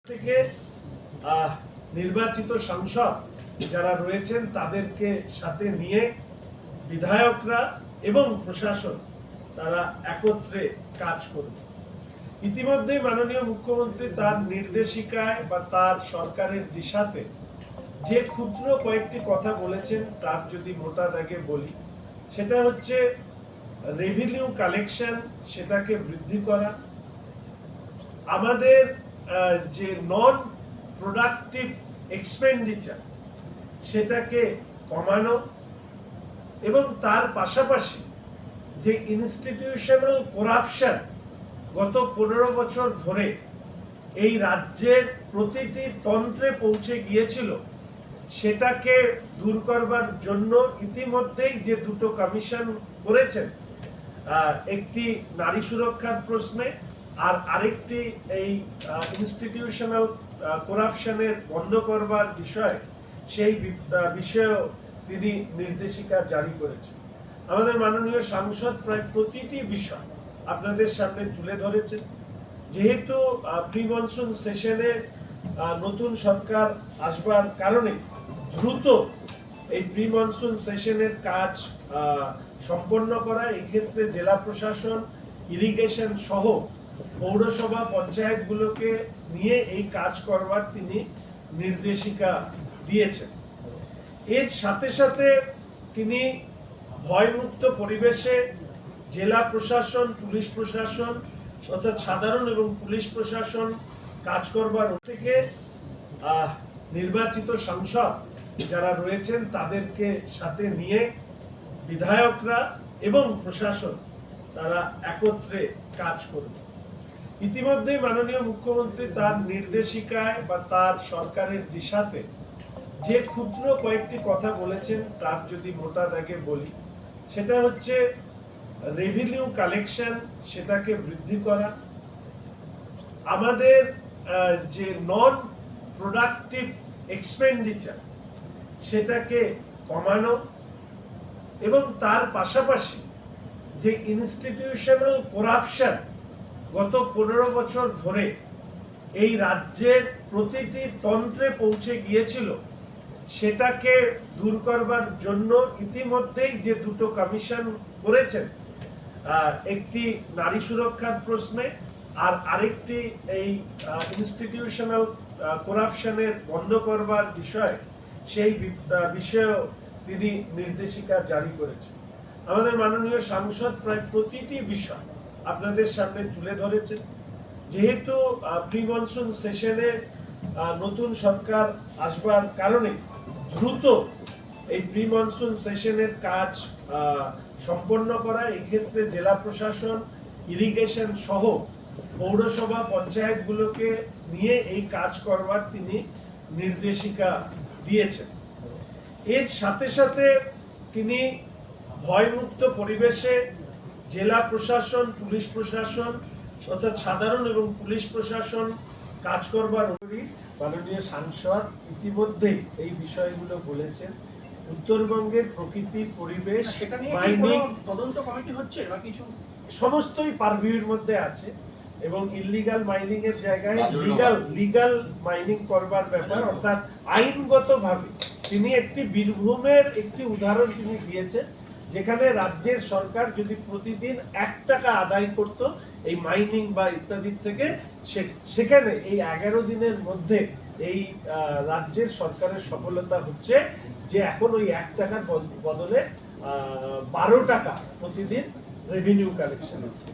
থেকে নির্বাচিত সাংসদ যারা রয়েছেন তাদেরকে সাথে নিয়ে বিধায়করা এবং প্রশাসন তারা একত্রে কাজ করবে। ইতিমধ্যে মাননীয় মুখ্যমন্ত্রী তার নির্দেশিকায় বা তার সরকারের দিশাতে যে ক্ষুদ্র কয়েকটি কথা বলেছেন তার যদি মোটা দাগে বলি, সেটা হচ্ছে রেভিনিউ কালেকশন সেটাকে বৃদ্ধি করা, আমাদের যে নন প্রোডাক্টিভ এক্সপেন্ডিচার সেটাকে কমানো এবং তার পাশাপাশি যে ইনস্টিটিউশনাল করাপশন গত 15 বছর ধরে এই রাজ্যের প্রতিটি তন্ত্রে পৌঁছে গিয়েছিল সেটাকে দূর করবার জন্য ইতিমধ্যেই যে দুটো কমিশন করেছেন, একটি নারী সুরক্ষার প্রশ্নে আর আরেকটি এই ইনস্টিটিউশনাল করাপশনের বন্ধ করবার বিষয়ে, সেই বিষয়েও তিনি নির্দেশিকা জারি করেছেন। আমাদের মাননীয় সাংসদ প্রায় প্রতিটি বিষয় আপনাদের সামনে তুলে ধরেছেন। যেহেতু প্রি মনসুন সেশনে নতুন সরকার আসবার কারণে দ্রুত এই প্রি মনসুন সেশনের কাজ সম্পন্ন করা, এক্ষেত্রে জেলা প্রশাসন, ইরিগেশন সহ পৌরসভা পঞ্চায়েতগুলোকে নিয়ে এই কাজ করবার তিনি নির্দেশিকা দিয়েছেন। এর সাথে সাথে তিনি ভয়মুক্ত পরিবেশে জেলা প্রশাসন, পুলিশ প্রশাসন অর্থাৎ সাধারণ এবং পুলিশ প্রশাসন কাজ করবার থেকে নির্বাচিত সাংসদ যারা রয়েছেন তাদেরকে সাথে নিয়ে বিধায়করা এবং প্রশাসন তারা একত্রে কাজ করবে। ইতিমধ্যে মাননীয় মুখ্যমন্ত্রী তার নির্দেশিকায় বা তার সরকারের দিশাতে যে ক্ষুদ্র কয়েকটি কথা বলেছেন তার যদি মোটা দাগে বলি, সেটা হচ্ছে রেভিনিউ কালেকশন সেটাকে বৃদ্ধি করা, আমাদের যে নন প্রোডাক্টিভ এক্সপেন্ডিচার সেটাকে কমানো এবং তার পাশাপাশি যে ইনস্টিটিউশনাল করাপশন গত 15 বছর ধরে এই রাজ্যের প্রতিটি তন্ত্রে পৌঁছে গিয়েছিল সেটাকে দূর করবার জন্য ইতিমধ্যেই যে দুটো কমিশন করেছেন, একটি নারী সুরক্ষার প্রশ্নে আর আরেকটি এই ইনস্টিটিউশনাল করাপশনের বন্ধ করবার বিষয়ে, সেই বিষয়েও তিনি নির্দেশিকা জারি করেছেন। আমাদের মাননীয় সাংসদ প্রায় প্রতিটি বিষয় আপনাদের সামনে তুলে ধরেছেন। যেহেতু প্রি মনসুন সেশনে নতুন সরকার আসবার কারণে দ্রুত এই প্রি মনসুন সেশনের কাজ সম্পন্ন করা, এক্ষেত্রে জেলা প্রশাসন, ইরিগেশন সহ পৌরসভা পঞ্চায়েতগুলোকে নিয়ে এই কাজ করবার তিনি নির্দেশিকা দিয়েছেন। এর সাথে সাথে তিনি ভয়মুক্ত পরিবেশে জেলা প্রশাসন, পুলিশ প্রশাসন অর্থাৎ সাধারণ এবং পুলিশ প্রশাসন কাজ করবার মাননীয় সাংসদ ইতিমধ্যেই এই বিষয়গুলো বলেছেন। উত্তরবঙ্গের প্রকৃতি, পরিবেশ, মাইনিং তদন্ত কমিটি হচ্ছে বা কিছু সমস্তই পারভিউর মধ্যে আছে এবং ইলিগাল মাইনিং এর জায়গায় লিগাল মাইনিং করবার ব্যাপার, অর্থাৎ আইনগতভাবে তিনি একটি বীরভূমের একটি উদাহরণ তিনি দিয়েছেন, যেখানে রাজ্যের সরকার যদি প্রতিদিন 1 টাকা আদায় করত এই মাইনিং বা ইত্যাদি থেকে, সেখানে এই 11 দিনের মধ্যে এই রাজ্যের সরকারের সফলতা হচ্ছে যে এখন ওই 1 টাকার বদলে 12 টাকা প্রতিদিন রেভিনিউ কালেকশন হচ্ছে।